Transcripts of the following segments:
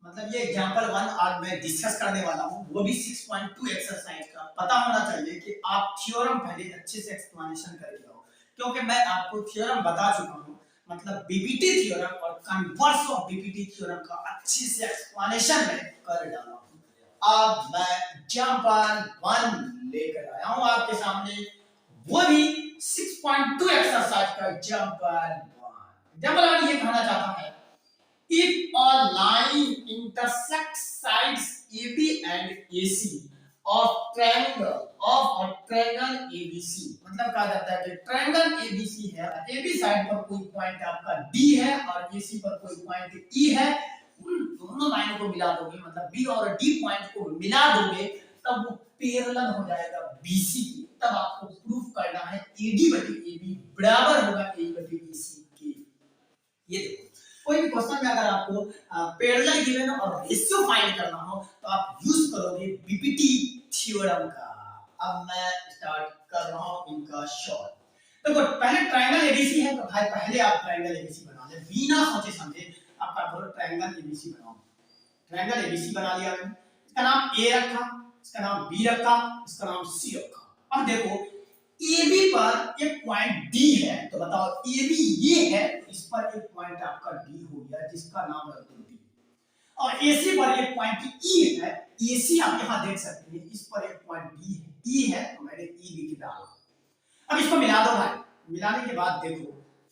मतलब ये एग्जांपल 1 आज मैं डिस्कस करने वाला हूँ, वो भी 6.2 एक्सरसाइज का। पता होना चाहिए कि आप थ्योरम पहले अच्छे से एक्सप्लेनेशन करके आओ, क्योंकि मैं आपको थ्योरम बता चुका हूँ, मतलब बीपीटी थ्योरम और कन्वर्स ऑफ बीपीटी थ्योरम का अच्छे से एक्सप्लेनेशन मैं कर डाला हूँ। अब मैं एग्जांपल 1 लेकर आया हूँ आपके सामने, वो भी 6.2 एक्सरसाइज का एग्जांपल 1 ये कहना चाहता है, if a line intersects sides AB and AC of triangle ABC, मतलब कहा जाता है कि ट्रायंगल ABC है, AB साइड पर कोई पॉइंट आपका D है और AC पर कोई पॉइंट E है, उन दोनों लाइन को मिला दोगे, मतलब B और D पॉइंट को मिला दोगे, तब वो पैरेलल हो जाएगा BC की। तब आपको प्रूफ करना है AD बटे AB बराबर होगा AE बटे BC के। ये देखो, कोई भी क्वेश्चन में अगर आपको पैरेलल गिवन और रेशियो फाइंड करना हो तो आप यूज करोगे बीपीटी थ्योरम का। अब मैं स्टार्ट कर रहा हूं इनका शॉर्ट। देखो, पहले ट्रायंगल एबीसी है, तो भाई पहले आप ट्रायंगल एबीसी बना ले बिना सोचे समझे। आपका करो ट्रायंगल एबीसी बनाओ। ट्रायंगल एबीसी बना लिया मैंने, इसका नाम ए रखा, इसका नाम बी रखा, इसका नाम सी रखा। अब देखो, AB पर एक पॉइंट D है, तो बताओ AB ये है, तो इस पर एक पॉइंट आपका D हो गया जिसका नाम रख दो D। और AC पर एक पॉइंट E है, AC आप यहां देख सकते हैं, इस पर एक पॉइंट D है, E है, तो मैंने E लिख डाला। अब इसको मिला दो भाई, मिलाने के बाद देखो,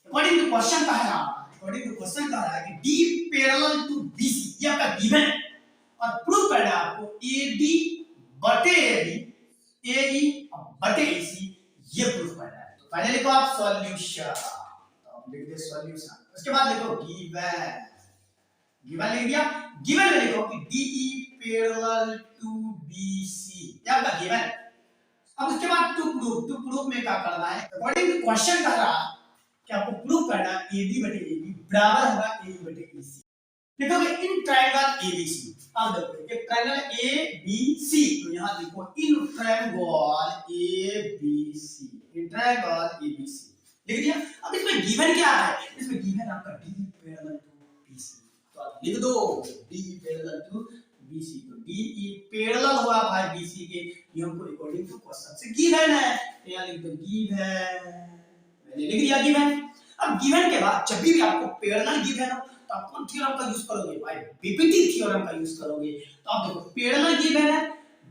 अकॉर्डिंग टू क्वेश्चन कह रहा है कि D पैरेलल टू BC, ये आपका गिवन है और प्रूव करना है आपको AD बटे AB, AE बटे AC, ये प्रूफ करना है। तो पहले लिखो आप सॉल्यूशन, तो आप लिख दे सॉल्यूशन। उसके बाद लिखो गिवन, गिवन लिख दिया। गिवन में लिखो कि DE पैरेलल टू BC, ये आपका गिवन। अब उसके बाद टू प्रूफ में क्या करना है, अकॉर्डिंग टू क्वेश्चन कह रहा है कि आपको प्रूफ करना है AD बटे AB बराबर होगा AE बटे BC। लिखोगे इन ट्रायंगल ABC। अब देखो, ये ट्रायंगल ABC, तो यहां लिखो in triangle ABC, in triangle ABC लिख दिया। अब इसमें गिवन क्या है, इसमें गिवन आपका DE पैरेलल टू BC, तो आप लिख दो DE पैरेलल टू BC। तो DE पैरेलल हुआ भाई BC के, ये हमको अकॉर्डिंग टू क्वेश्चन से गिवन है, तो यहां लिख दो गिवन, मैंने लिख दिया गिवन। अब गिवन के बाद जब भी आपको पैरेलल गिवन हो तो आप कौन थ्योरम का यूज करोगे भाई, बीपीटी थ्योरम का यूज करोगे। तो आप देखो पैरेलल गिवन है,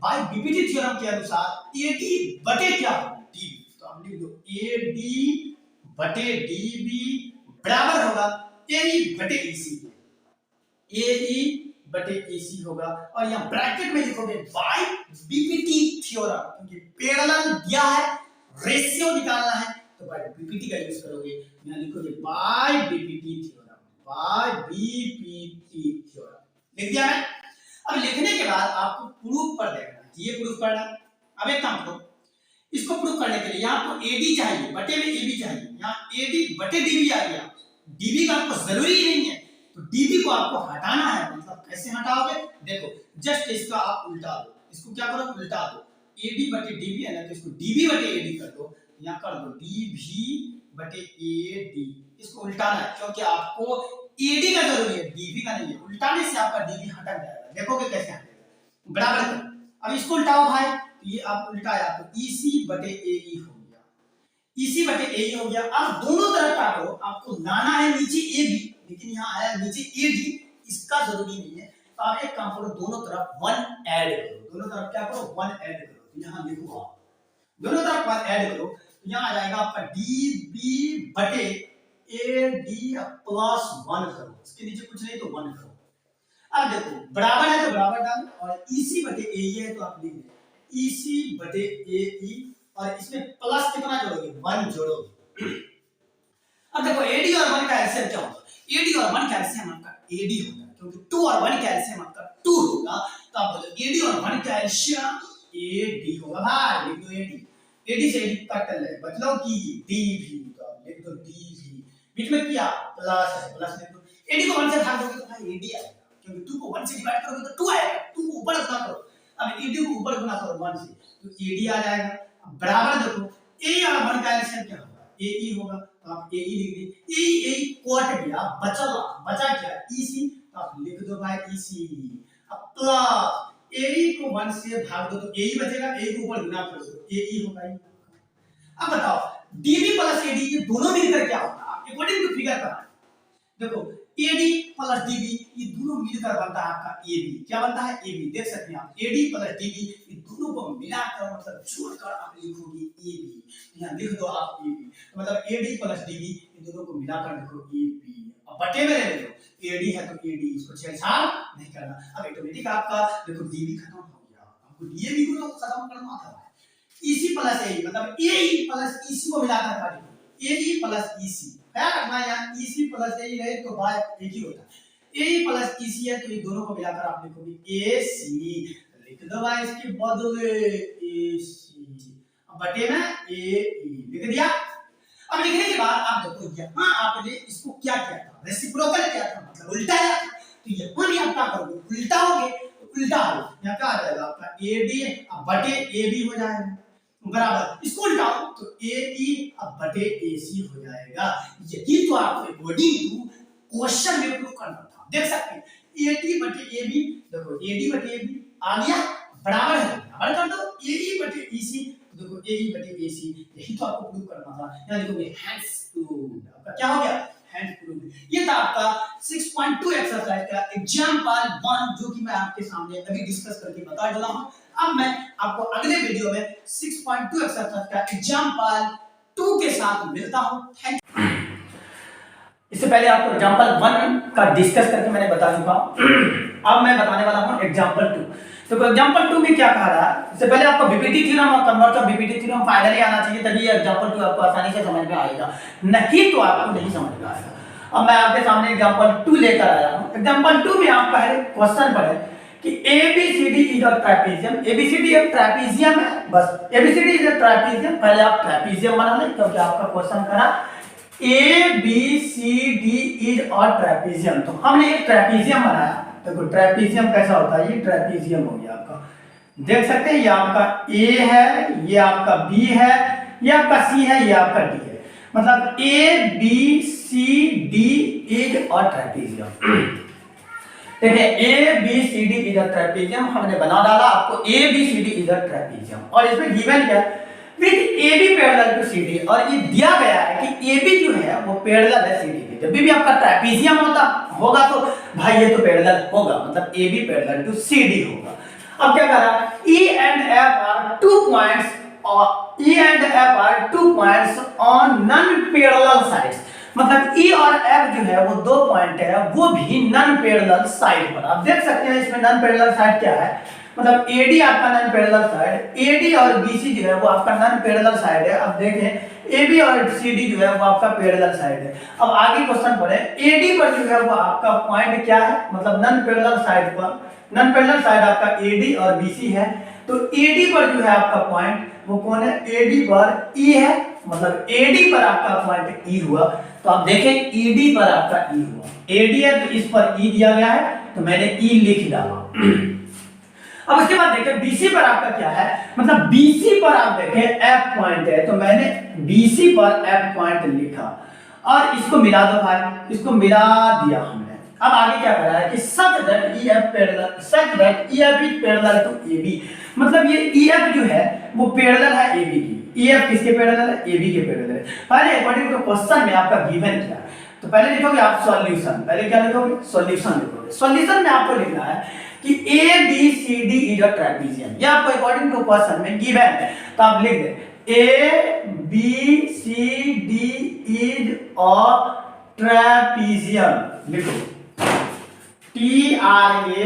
भाई बीपीटी थ्योरम के अनुसार AD बटे क्या होगा DB, तो आप लिख दो AD बटे DB बराबर होगा AE बटे EC, AE बटे EC होगा। और यहां ब्रैकेट में लिखोगे बाय बीपीटी थ्योरम, क्योंकि पैरेलल दिया है, रेशियो निकालना है, तो बाय बीपीटी का यूज करोगे। यहां लिखोगे by BPT theorem, by BPT theorem लिख दिया है। अब लिखने के बाद आपको प्रूफ पर देखना है, ये प्रूफ करना। अब एक काम करो, इसको प्रूफ करने के लिए यहां आपको AD चाहिए, बटे में AB चाहिए, यहां AD बटे DB आ गया। DB का आपको जरूरी नहीं है, तो DB को आपको हटाना है। मतलब कैसे हटाओगे, देखो जस्ट इसका आप उल्टा दो, इसको क्या करो उल्टा दो, AD बटे DB है ना, तो इसको DB बटे AD कर दो, यहां कर दो DB बटे AD, इसको उल्टाना है क्योंकि आपको AD का जरूरी है, DB का नहीं है। उल्टाने से आपका DB हटक जाएगा, देखोगे कैसे हटेगा, बराबर करो। अब इसको उल्टाओ भाई, तो ये आप उल्टाया तो EC बटे AE हो गया, EC बटे AE हो गया। अब दोनों तरफ काटो, आपको लाना है नीचे AB, लेकिन यहाँ आया नीचे AD, इसका जरूरी नहीं है। तो आप एक काम करो, दोनों तरफ 1 ऐड करो, दोनों तरफ क्या करो 1 ऐड करो। तो यहाँ लिखो आप दोनों तरफ 1 ऐड करो, तो यहाँ आ जाएगा आपका DB बटे AD प्लस 1 करो, इसके नीचे कुछ नहीं तो 1 करो। अब देखो बराबर है तो बराबर डालो, और EC बटे AE है तो आप लिख दो EC बटे AE, और इसमें प्लस कितना जोड़ोगे 1 जोड़ोगे। अब देखो AD और 1 का एलसीएम क्या होगा, AD और 1 का एलसीएम आपका AD होगा, क्योंकि 2 और 1 का एलसीएम आपका 2 होगा। तो आप बोलो AD और 1 का एलसीएम AD होगा भाई, लिख दो AD से AD कट ले, मतलब कि DV, तो आप लिख दो DV, बीच में क्या प्लस है, प्लस लिख दो। AD को 1 से भाग दोगे तो भाई AD आएगा, क्योंकि 2 को 1 से डिवाइड करोगे तो 2 आएगा, 2 को ऊपर गुना करो। अब AD को ऊपर गुना करो 1 से, तो AD आ जाएगा। अब बराबर देखो A और 1 का एलसीएम क्या होगा, AE होगा, तो आप AE लिख दिए। AE कोट गया, बचा क्या EC, तो आप लिख दो भाई EC। अब प्लस AE को 1 से भाग दो तो AE बचेगा, AE को ऊपर गुना कर दो AE होगा। अब बताओ DB प्लस AD ये दोनों मिलकर क्या होता है अकॉर्डिंग टू फिगर पर। देखो AD प्लस DB ये दोनों मिलकर बनता है आपका AB। क्या बनता है AB, देख सकते हैं आप AD प्लस DB ये दोनों को मिलाकर मतलब जोड़कर आप लिखोगे AB। यहाँ लिख दो आप AB, तो मतलब AD प्लस DB ये दोनों को मिलाकर लिखो AB। अब बटे में ले लो AD है तो AD, इसको छेड़छाड़ नहीं करना। अब ऑटोमेटिक आपका देखो DB खत्म हो गया, आपको DAB को तो खत्म करना था। EC प्लस AE मतलब AE प्लस EC को मिलाकर काटेंगे AE प्लस EC। क्या रखना है यहाँ EC प्लस AE रहे तो बाय एक ही होता है। AE प्लस EC है तो ये दोनों को मिलाकर आप लिखोगे AC। लिख दो भाई इसके बदले AC। अब बटे में AE लिख दिया। अब लिखने के बाद आप देखो यहाँ आपने इसको क्या किया था, रेसिप्रोकल किया था मतलब उल्टाया था। तो यहाँ भी आप क्या करोगे उल्टा होगे, तो उल्टा हो यहाँ क्या आ जाएगा आपका AD अब बटे AB हो जाएगा बराबर। इसको उल्टाओ तो AE अब बटे AC हो जाएगा। यही तो आपको अकॉर्डिंग टू क्वेश्चन में प्रूव करना था। देख सकते हैं AD बटे AB, देखो AD बटे AB आ गया बराबर है, बराबर कर दो AE बटे EC, देखो AE बटे AC। यही तो आपको प्रूव करना था। यहाँ देखोगे हैंड्स प्रूव्ड, आपका क्या हो गया हैंड्स प्रूव्ड। ये था आपका 6.2 एक्सरसाइज का एग्जांपल 1 जो कि मैं आपके सामने अभी डिस्कस करके बता डाला हूं। अब मैं आपको अगले वीडियो में 6.2 एक्सरसाइज का एग्जांपल 2 के साथ मिलता हूं। Thank you. इससे पहले आपको एग्जांपल 1 का डिस्कस करके मैंने बता चुका हूं। अब मैं बताने वाला हूं एग्जांपल 2। तो एग्जांपल 2 में क्या कहा रहा है, इससे पहले आपको बीपीटी थ्योरम और converse of BPT theorem finally आना चाहिए, तभी ये एग्जांपल 2 आपको आसानी से समझ में आएगा, नहीं तो आपको नहीं समझ में आएगा। अब मैं आपके सामने एग्जांपल 2 लेकर आया हूं। एग्जांपल 2 में आप पहले क्वेश्चन पढ़े कि ABCD is a trapezium. ABCD एक ट्रेपेजियम है, बस ABCD इज अ ट्रेपेजियम। पहले आप ट्रेपेजियम बना लें क्योंकि आपका क्वेश्चन करा ABCD इज अ ट्रेपेजियम, तो हमने एक ट्रेपेजियम बनाया। देखो ट्रेपेजियम कैसा होता है, ये ट्रेपेजियम हो गया आपका, देख सकते हैं ये आपका A है, ये आपका B है, ये आपका C है, ये आपका D है। मतलब ABCD इज अ ट्रेपेजियम। देखिए ABCD इज अ ट्रेपेजियम हमने बना डाला, आपको ABCD इज अ ट्रेपेजियम और इसमें गिवन क्या है with AB parallel to CD, और ये दिया गया है कि AB जो है वो पैरेलल है CD के। जब भी आपका ट्रेपेजियम होगा तो भाई ये तो पैरेलल होगा, मतलब AB पैरेलल टू CD होगा। अब क्या करा E and F are 2 points और E and F are 2 points on non-parallel sides, मतलब E और F जो है वो 2 पॉइंट है, वो भी नॉन पैरेलल साइड पर। आप देख सकते हैं इसमें नॉन पैरेलल साइड क्या है, मतलब AD आपका नॉन पैरेलल साइड, AD और BC जो है वो आपका नॉन पैरेलल साइड है। अब देखें AB और CD जो है वो आपका पैरेलल साइड है। अब आगे क्वेश्चन पढ़े AD पर जो है वो आपका पॉइंट क्या है, मतलब नॉन पैरेलल साइड पर, नॉन पैरेलल साइड आपका AD और BC है, तो AD पर जो है आपका पॉइंट वो कौन है, AD पर E है, मतलब AD पर आपका पॉइंट E हुआ। तो आप देखें ED पर आपका E हुआ, AD है तो इस पर E दिया गया है तो मैंने E लिख डाला। अब उसके बाद देखें BC पर आपका क्या है, मतलब BC पर आप देखें F पॉइंट है तो मैंने BC पर F पॉइंट लिखा और इसको मिला दो भाई, इसको मिला दिया हमने। अब आगे क्या कर रहा है कि such that EF is parallel to AB, मतलब ये EF जो है वो पैरेलल है AB की। EF किसके पैरेलल है, AB के पैरेलल है। पहले अकॉर्डिंग टू क्वेश्चन में आपका गिवन क्या है, तो पहले लिखोगे आप सॉल्यूशन, पहले क्या लिखोगे सॉल्यूशन लिखोगे। सॉल्यूशन में आपको लिखना है कि ABCD इज अ ट्रेपेजियम, ये आपको अकॉर्डिंग टू क्वेश्चन में गिवन है, तो आप लिख दे ABCD इज अ ट्रेपेजियम, लिखो TRAPEZIUM।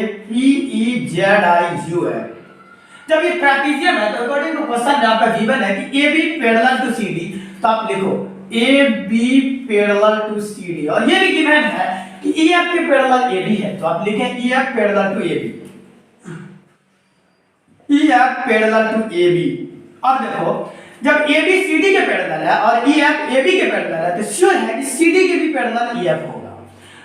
जब ये ट्रेपेजियम है तो अकॉर्डिंग टू क्वेश्चन में आपका गिवन है कि AB पैरेलल टू CD, तो आप लिखो AB पैरेलल टू CD, और ये भी गिवन है कि EF के पैरेलल AB है, तो आप लिखें EF parallel to AB, EF parallel to AB। अब देखो जब AB CD के पैरेलल है और EF AB के पैरेलल है तो श्योर है कि CD के भी पैरेलल EF होगा,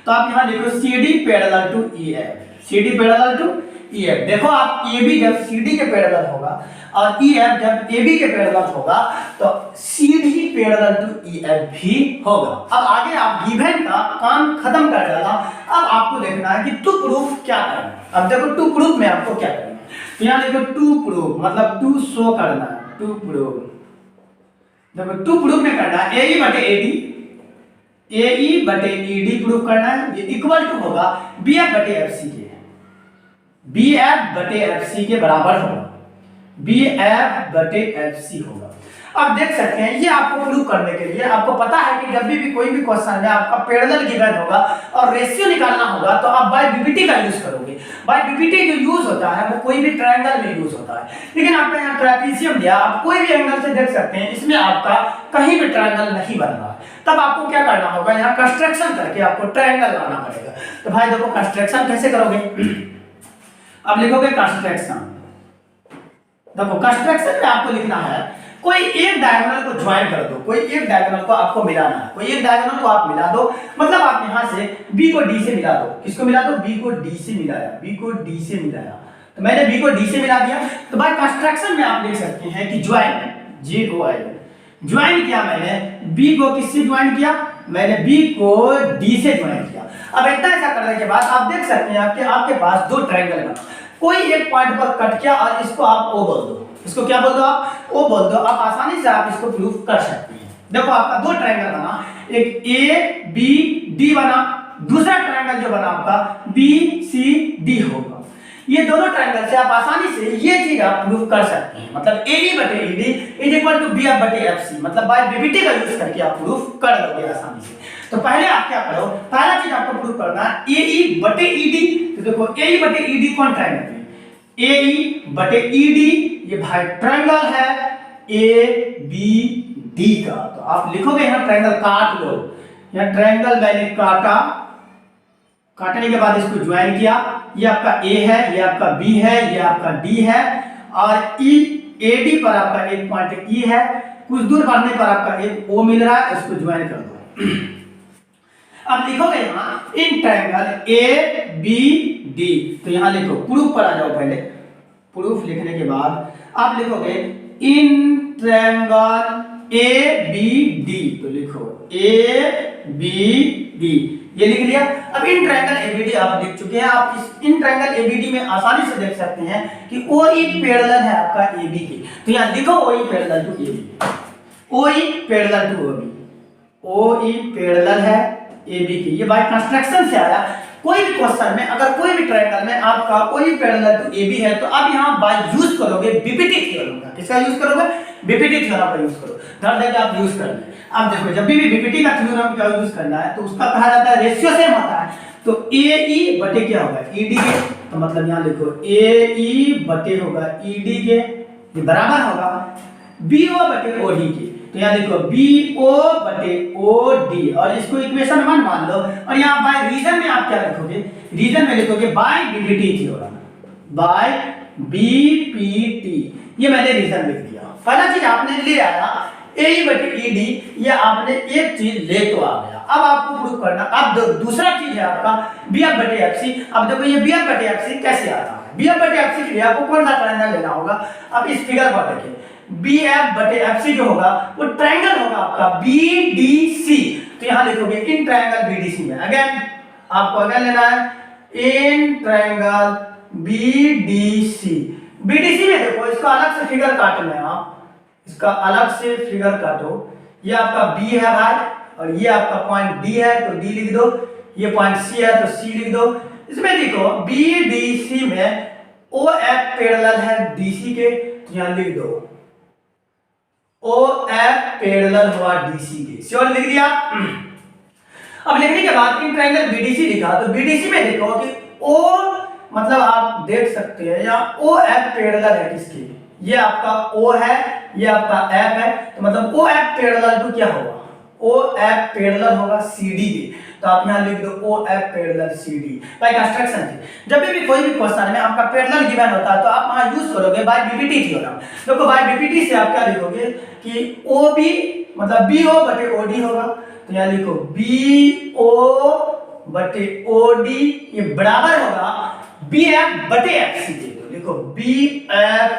तो आप यहां लिखो CD parallel to EF, CD parallel to E F. देखो आप ए बी जब सी डी के पैरेलल होगा और ई एफ जब ए बी के पैरेलल होगा तो C D parallel to E F भी होगा। अब आगे आप गिवन का काम खत्म कर डाला, अब आपको देखना है कि टू प्रूफ क्या करना है। अब देखो टू प्रूफ में आपको क्या करना है, तो यहाँ देखो टू प्रूफ मतलब टू शो करना है। टू प्रूफ देखो टू प्रूफ में करना है ए ई बटे ए डी, ए ई बटे ई डी प्रूफ करना है। ये इक्वल टू होगा बी एफ बटे एफ सी के, बी एफ बटे एफ सी के बराबर होगा, बी एफ बटे एफ सी होगा। अब देख सकते हैं ये आपको प्रूव करने के लिए आपको पता है कि जब भी कोई भी क्वेश्चन में आपका पैरेलल गिवन होगा और रेशियो निकालना होगा तो आप बाय बीपीटी का यूज करोगे। बाय बीपीटी जो यूज होता है वो कोई भी ट्रायंगल में यूज होता है, लेकिन आपको यहाँ ट्रापेजियम दिया, आप कोई भी एंगल से देख सकते हैं इसमें आपका कहीं भी ट्रायंगल नहीं बन रहा है। तब आपको क्या करना होगा, यहाँ कंस्ट्रक्शन करके आपको ट्रायंगल लाना पड़ेगा। तो भाई देखो कंस्ट्रक्शन कैसे करोगे, अब लिखोगे कंस्ट्रक्शन। देखो कंस्ट्रक्शन में आपको लिखना है कोई एक डायगोनल को ज्वाइन कर दो, कोई एक डायगोनल को आपको मिलाना है, कोई एक डायगोनल को आप मिला दो, मतलब आप यहां से बी को डी से मिला दो। किसको मिला दो, बी को डी से मिलाया, बी को डी से मिलाया, तो मैंने बी को डी से मिला दिया। तो बाय कंस्ट्रक्शन में आप लिख सकते हैं कि join, ji O I join किया मैंने, बी को किससे ज्वाइन किया, मैंने बी को डी से ज्वाइन किया। अब इतना ऐसा करने के बाद आप देख सकते हैं कि आपके पास दो ट्रायंगल बना, कोई एक पॉइंट पर कट किया और इसको आप ओ बोल दो, इसको क्या बोल दो आप, ओ बोल दो। आप आसानी से आप इसको प्रूफ कर सकते हैं। देखो आपका दो ट्रायंगल बना, एक ए बी डी बना, दूसरा ट्रायंगल जो बना आपका बी सी डी होगा। ये दोनों ट्रायंगल से आप आसानी से ये चीज आप प्रूफ कर सकते हैं, मतलब ए ई बटे E D is equal to B F बटे एफ सी, मतलब बाय बीपीटी का यूज करके आप प्रूफ कर लोगे आसानी से। तो पहले आप क्या करो, पहला चीज आपको प्रूफ करना है ए ई बटे ई डी। तो देखो ए ई बटे ई डी कौन ट्रायंगल है, ए ई बटे ई डी, ये भाई ट्रायंगल है ए बी डी का। तो आप लिखोगे यहाँ ट्रायंगल काट लो, यहाँ ट्रायंगल मैंने काटा, काटने के बाद इसको ज्वाइन किया, ये आपका ए है, ये आपका बी है, ये आपका डी है, और ई ए डी पर आपका एक पॉइंट ई है, कुछ दूर बढ़ने पर आपका एक ओ मिल रहा है, इसको ज्वाइन कर दो। अब लिखोगे यहाँ in triangle A B D, तो यहाँ लिखो प्रूफ पर आ जाओ। पहले प्रूफ लिखने के बाद आप लिखोगे in triangle A B D, तो लिखो ए बी डी, ये लिख लिया। अब इन ट्रायंगल एबीडी आप लिख चुके हैं। आप इस इन ट्रायंगल एबीडी में आसानी से देख सकते हैं कि ओई पैरेलल है आपका एबी के, तो यहाँ लिखो ओई पैरेलल टू एबी, ओई पैरेलल टू ओबी, ओई पैरेलल है एबी की। ये बाय कंस्ट्रक्शन से आया। कोई भी क्वेश्चन में अगर कोई भी ट्रायंगल में आपका ओई पैरेलल टू एबी है तो आप यहाँ बाय यूज करोगे बीपीटी थ्योरम का। किसका यूज करोगे, बीपीटी थ्योरम का यूज करो, ध्यान देके आप यूज कर लें। अब देखो जब भी बीपीटी का थ्योरम का यूज करना है तो उसका कहा जाता है रेशियो सेम होता है, तो ए ई बटे क्या होगा, ई डी के, तो मतलब यहाँ लिखो ए ई बटे होगा ई डी के, ये बराबर होगा बी ओ बटे ओ डी के, तो यहाँ देखो बी ओ बटे ओ डी, और इसको इक्वेशन 1 मान लो। और यहाँ बाय रीजन में आप क्या लिखोगे, रीजन में लिखोगे by BPT theorem, by BPT, ये मैंने रीजन लिख दिया। पहला चीज आपने ले आया ए ई बटे ई डी, ये आपने एक चीज ले तो आ गया। अब आपको प्रूफ करना, अब दूसरा चीज है आपका बी एफ बटे एफ सी। अब देखो ये बी एफ बटे एफ सी कैसे आता है, बी एफ बटे एफ सी के लिए आपको कौन सा ट्रायंगल लेना होगा। अब इस फिगर पर देखिए बी एफ बटे एफ सी जो होगा वो ट्रायंगल होगा आपका बी डी सी, तो यहाँ लिखोगे in triangle B D C में। अगेन आपको अगेन लेना है in triangle B D C. B D C में देखो इसका अलग से फिगर काटना है, आप इसका अलग से फिगर काटो। ये आपका बी है भाई, और ये आपका पॉइंट डी है तो डी लिख दो, ये पॉइंट सी है तो सी लिख दो। इसमें देखो बी डी सी में ओ एफ पैरेलल है डी सी के, तो यहाँ लिख दो ओ एफ पैरेलल हुआ डी सी के, श्योर लिख दिया। अब लिखने के बाद इन ट्रायंगल बीडीसी लिखा, तो बीडीसी में देखो कि ओ मतलब आप देख सकते हैं यहाँ ओ एफ पैरेलल है किसके, ये आपका ओ है, ये आपका एफ है, तो मतलब ओ एफ पैरेलल टू क्या होगा, ओ एफ पैरेलल होगा सी डी के, तो आप यहाँ लिख दो O F parallel C D. By construction से जब भी कोई भी क्वेश्चन में आपका पैरेलल गिवन होता है तो आप वहां यूज करोगे बाय बीपीटी थ्योरम। देखो बाय बीपीटी से आप क्या लिखोगे कि ओ बी मतलब बी ओ बटे ओ डी होगा, तो यहाँ लिखो बी ओ बटे ओ डी, ये बराबर होगा बी एफ बटे एफ सी दे दो, देखो बी एफ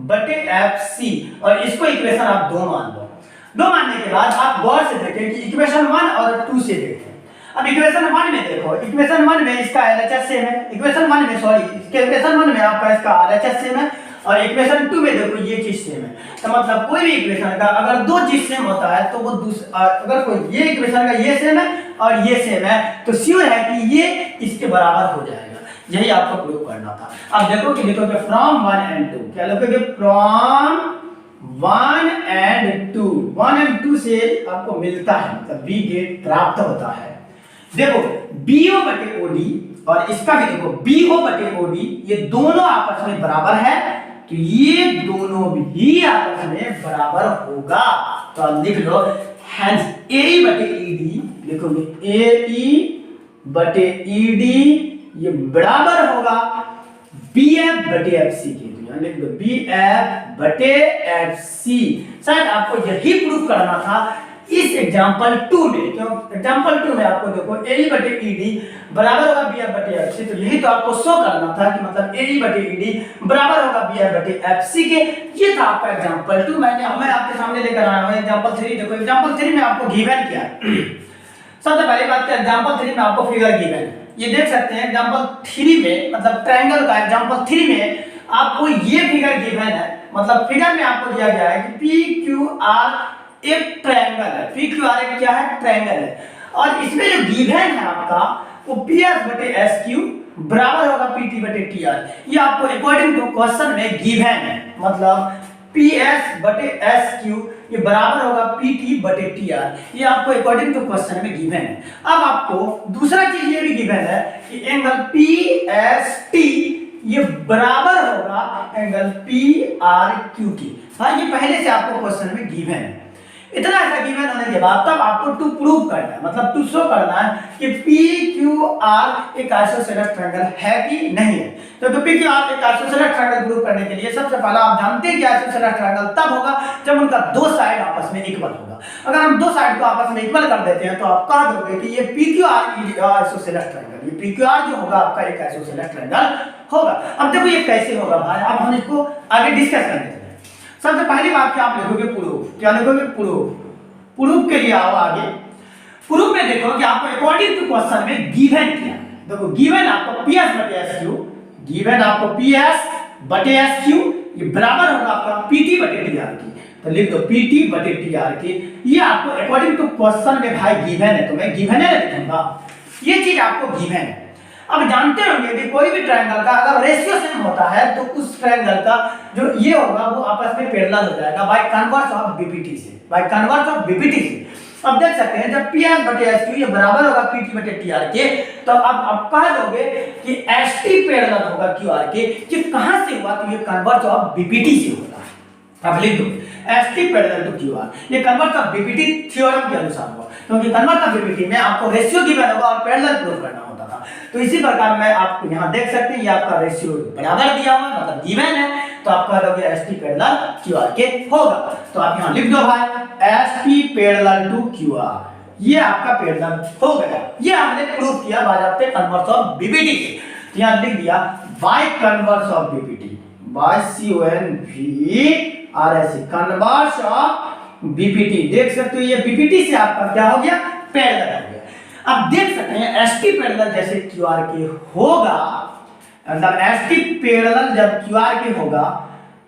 बटे एफ सी, और इसको इक्वेशन आप 2 मान लो। 2 मानने के बाद आप गौर से देखें कि इक्वेशन 1 और 2 से देखें। अब इक्वेशन 1 में देखो, इक्वेशन 1 में इसका एलएचएस सेम है, इक्वेशन 1 में सॉरी इक्वेशन 1 में आपका इसका आरएचएस सेम है, और इक्वेशन 2 में देखो ये चीज सेम है। तो मतलब कोई भी इक्वेशन का अगर 2 चीज सेम होता है तो वो अगर कोई ये इक्वेशन का ये सेम है और ये सेम है तो श्योर है कि ये इसके बराबर हो जाएगा। यही आपको प्रूव करना था। अब देखो कि लिखोगे फ्रॉम 1 एंड 2, क्या लिखोगे फ्रॉम 1 एंड 2, 1 एंड 2 से आपको मिलता है, मतलब बी गेट प्राप्त होता है। देखो बीओ बटे ओडी और इसका भी देखो बीओ बटे ओडी, ये दोनों आपस में बराबर है, तो ये दोनों भी आपस में बराबर होगा। तो आप लिख लो हेंस ए बटे ईडी, लिखोगे ए बटे ईडी ये बराबर होगा बी एफ बटे एफ सी के, तो यहां लिख दो बी एफ बटे एफ सी। शायद आपको यही प्रूफ करना था इस एग्जांपल 2 में, क्यों एग्जांपल 2 में आपको देखो ए बटे ईडी बराबर होगा बी एफ बटे एफ सी, तो यही तो आपको शो करना था कि मतलब ए बटे ईडी बराबर होगा बी एफ बटे एफ सी के। ये था आपका एग्जांपल 2। मैं आपके सामने लेकर आया हूं एग्जांपल 3। देखो एग्जांपल 3 में आपको गिवन क्या है। सबसे पहली बात क्या, एग्जांपल 3 में आपको फिगर गिवन है, ये देख सकते हैं एग्जांपल 3 में, मतलब ट्रायंगल का एग्जांपल 3 में आपको ये फिगर गिवन है, मतलब फिगर में आपको दिया गया है कि पी क्यू आर एक ट्रायंगल है, पी क्यू आर एक क्या है ट्रायंगल है, और इसमें जो गिवन है आपका वो पी एस बटे एस क्यू बराबर होगा पी टी बटे टी आर। ये आपको अकॉर्डिंग टू क्वेश्चन में गिवन है, मतलब पी एस बटे एस क्यू ये बराबर होगा पी टी बटे टी आर, ये आपको अकॉर्डिंग टू क्वेश्चन में गिवन है। अब आपको दूसरा चीज ये भी गिवन है कि एंगल पी एस टी ये बराबर होगा एंगल पी आर क्यू की। हाँ, ये पहले से आपको क्वेश्चन में गिवन है। इतना ऐसा गिवन होने के बाद तब आपको टू प्रूव करना है, मतलब टू शो करना है कि पी क्यू आर एक आइसोसेलेस ट्रायंगल है कि नहीं है। तो पी क्यू आर एक आइसोसेलेस ट्रायंगल प्रूव करने के लिए सबसे पहले आप जानते हैं कि आइसोसेलेस ट्रायंगल तब होगा जब उनका दो साइड आपस में इक्वल होगा। अगर हम दो साइड को आपस में इक्वल कर देते हैं तो आप कह दोगे कि ये P Q R isosceles triangle, ये पी क्यू आर जो होगा आपका एक आइसोसेलेस ट्रायंगल होगा। अब देखो ये कैसे होगा भाई, अब हम इसको आगे डिस्कस करते हैं। सबसे पहली बात क्या आप लिखोगे प्रूफ, क्या लिखोगे प्रूफ। प्रूफ के लिए आओ आगे। प्रूफ में देखो कि आपको अकॉर्डिंग टू क्वेश्चन में गिवन क्या है। देखो गिवन आपको पी एस बटे एस क्यू, गिवन आपको पी एस बटे एस क्यू ये बराबर होगा आपका पी टी बटे टी आर की। तो लिख दो पी टी बटे टी आर की, ये आपको अकॉर्डिंग टू क्वेश्चन में भाई गिवन है, तो मैं गिवन है लिखूंगा, ये चीज आपको गिवन है। अब जानते होंगे कि कोई भी ट्रायंगल का अगर रेशियो सेम होता है तो उस ट्रायंगल का जो ये होगा वो आपस में पैरेलल हो जाएगा बाय कन्वर्स ऑफ बीपीटी से, बाय कन्वर्स ऑफ बीपीटी से। अब देख सकते हैं जब पी एस बटे एस क्यू ये बराबर होगा पी टी बटे टी आर के, तो अब आप कह दोगे कि एस टी पैरेलल होगा क्यू आर के, कि कहां से हुआ, तो ये कन्वर्स ऑफ बीपीटी से होगा। अब लिख दो S T parallel to Q R, ये कन्वर्स ऑफ बीपीटी थ्योरम के अनुसार होगा, क्योंकि कन्वर्स ऑफ बीपीटी में आपको रेशियो गिवन होगा और पैरेलल प्रूव करना होता था। तो इसी प्रकार में आपको यहां देख सकते हैं ये आपका रेशियो बराबर दिया हुआ है, मतलब गिवन है, तो आप कह दोगे S T parallel Q R के होगा। तो आप यहां लिख दो भाई S T parallel to Q R, ये आपका पैरेलल हो गया। ये हमने प्रूव किया बाय कन्वर्स ऑफ बीपीटी से। यहां लिख दिया by converse of BPT, by C O N V R S converse of BPT. देख सकते हो ये बीपीटी से आपका क्या हो गया, पैरेलल हो गया। अब देख सकते हैं एस टी पैरेलल जैसे क्यू आर के होगा, मतलब एस टी पैरेलल जब क्यू आर के होगा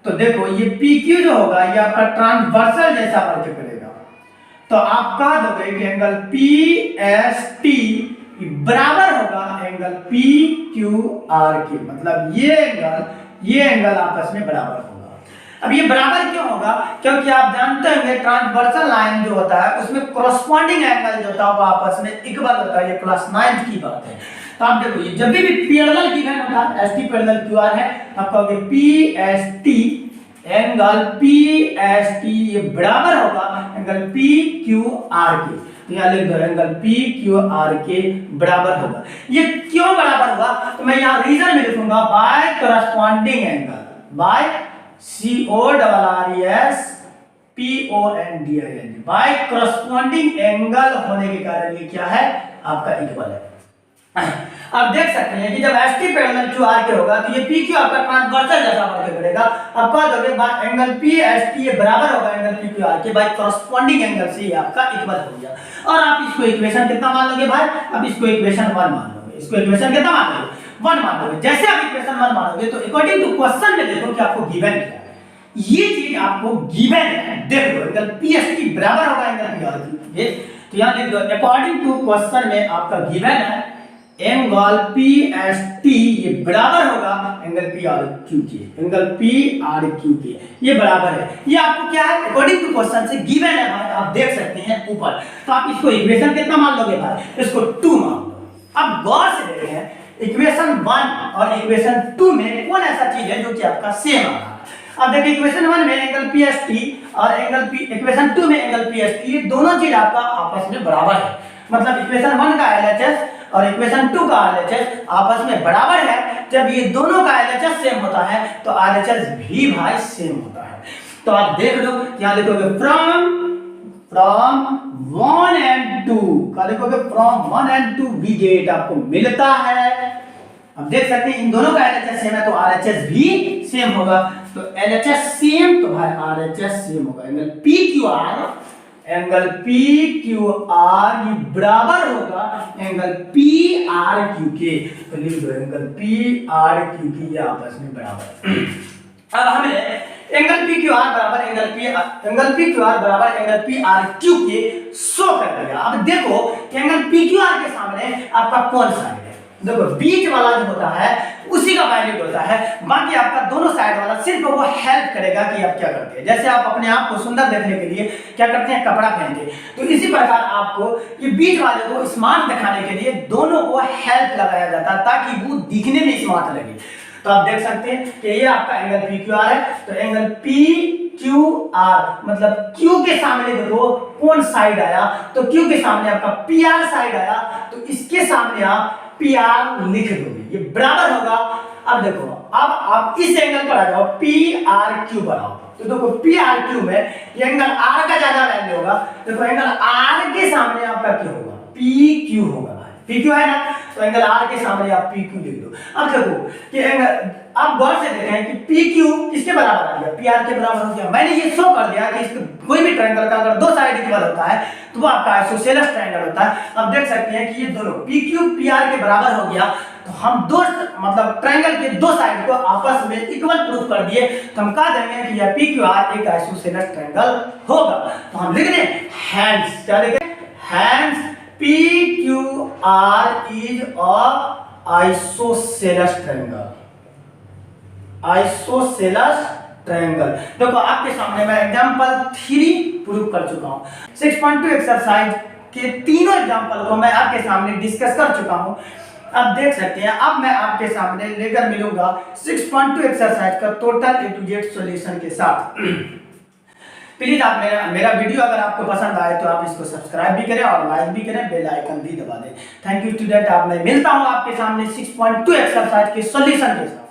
तो देखो ये पी क्यू जो होगा ये आपका ट्रांसवर्सल जैसा वर्क करेगा। तो आप कह दोगे कि एंगल पी एस टी बराबर होगा एंगल पी क्यू आर के, मतलब ये एंगल आपस में बराबर होगा। अब ये बराबर क्यों होगा, क्योंकि आप जानते होंगे ट्रांसवर्सल लाइन जो होता है उसमें कोरस्पॉन्डिंग एंगल जो होता है वो आपस में इक्वल होता है। ये क्लास 9 की बात है। तो आप देखो ये जब भी पैरेलल गिवन होता है S T parallel Q are है, आप कहोगे P S T angle P S T ये बराबर होगा एंगल पी क्यू आर के। तो यहाँ लिख दो एंगल पी क्यू आर के बराबर होगा। ये क्यों बराबर होगा, तो मैं यहाँ रीजन में लिखूंगा by corresponding angle, by C O double R S P O N D I N, by corresponding angle होने के कारण ये क्या है आपका इक्वल है। आप देख सकते हैं कि जब ST पैरेलल QR के होगा तो ये PQ आपका ट्रांसवर्सल जैसा वर्क करेगा। अब कह दोगे बात एंगल PST ये बराबर होगा एंगल PQR के, बाय कॉरस्पॉन्डिंग एंगल से ये आपका इक्वल हो गया। और आप इसको इक्वेशन कितना मान लोगे भाई? अब इसको इक्वेशन 1 मान लोगे। इसको इक्वेशन कितना मान लोगे? 1 मान लोगे। जैसे आप इक्वेशन 1 मानोगे तो अकॉर्डिंग टू क्वेश्चन में देखो कि आपको गिवन क्या है, ये चीज आपको गिवन है। देख लो एंगल PST बराबर होगा एंगल PR के, तो यहां लिख दो अकॉर्डिंग टू क्वेश्चन में आपका गिवन है एंगल PST ये बराबर होगा एंगल PRQ के, एंगल PRQ के ये बराबर है। ये आपको क्या है अकॉर्डिंग टू क्वेश्चन से गिवन है भाई, आप देख सकते हैं ऊपर। तो आप इसको इक्वेशन कितना मान लोगे भाई? इसको 2 मान लो। अब गौर से देखें हैं इक्वेशन 1 और इक्वेशन 2 में कौन ऐसा चीज है जो कि आपका सेम आ रहा है। अब देखिए इक्वेशन 1 में एंगल PST और इक्वेशन 2 में एंगल PST ये दोनों चीज आपका आपस में बराबर है। मतलब इक्वेशन 1 का LHS और इक्वेशन 2 का LHS आपस में बराबर है। जब ये दोनों का LHS सेम होता है तो RHS भी भाई सेम होता है। तो आप देख लो यहां लिखोगे फ्रॉम 1 and 2 का लिखोगे फ्रॉम 1 and 2 वी गेट आपको मिलता है। अब देख सकते हैं इन दोनों का LHS सेम है तो RHS भी सेम होगा। तो LHS सेम तो भाई RHS सेम होगा। एंगल PQR ये बराबर होगा एंगल PRQ के। तो लिख दो एंगल PRQ की ये आपस में बराबर। अब हमने एंगल PQR बराबर एंगल PRQ के शो कर दिया। अब देखो एंगल PQR के सामने आपका कौन साइड है? देखो बीच वाला जो होता है उसी का वैल्यूड होता है, बाकी आपका दोनों साइड वाला सिर्फ वो हेल्प करेगा कि आप क्या करते हैं। जैसे आप अपने आप को सुंदर देखने के लिए क्या करते हैं? कपड़ा पहनते हैं। तो इसी प्रकार आपको ये बीच वाले को स्मार्ट दिखाने के लिए दोनों को हेल्प लगाया जाता है ताकि वो दिखने में स्मार्ट लगे। तो आप देख सकते हैं कि ये आपका एंगल PQR है। तो एंगल PQR मतलब Q के सामने देखो कौन साइड आया? तो Q के सामने आपका PR साइड आया। तो इसके सामने आप PR लिख दोगे, ये बराबर होगा। अब देखो अब आप इस एंगल पर आ जाओ, PRQ बनाओ। तो देखो PRQ में ये एंगल R का ज्यादा वैल्यू होगा। देखो एंगल R के सामने आपका क्या होगा? PQ होगा। PQ है ना, तो एंगल R के सामने आप PQ लिख दो। अब देखो कि एंगल आप गौर से देखें कि PQ किसके बराबर आ गया? PR के बराबर हो गया। मैंने ये शो कर दिया कि इसके कोई भी ट्रायंगल का अगर दो साइड इक्वल होता है तो वो आपका आइसोसेलेस ट्रायंगल होता है। अब देख सकते हैं कि ये दोनों PQ PR के बराबर हो गया। तो हम दो मतलब ट्रायंगल के दो साइड को आपस में इक्वल प्रूफ कर दिए। तो हम कह देंगे कि यह PQR एक आइसोसेलेस ट्रायंगल होगा। तो हम लिख दें हैंस, क्या लिखें? Hence PQR is a isosceles triangle। Isosceles triangle. देखो आपके सामने मैं एग्जांपल 3 प्रूव कर चुका हूं। 6.2 एक्सरसाइज के तीनों एग्जांपल को मैं आपके सामने डिस्कस कर चुका हूं। अब देख सकते हैं अब मैं आपके सामने लेकर मिलूंगा 6.2 एक्सरसाइज का total A to Z solution के साथ। प्लीज आप मेरा वीडियो अगर आपको पसंद आए तो आप इसको सब्सक्राइब भी करें और लाइक भी करें, बेल आइकन भी दबा दें। Thank you student. आप मैं मिलता हूं आपके सामने 6.2 एक्सरसाइज के सॉल्यूशन के साथ।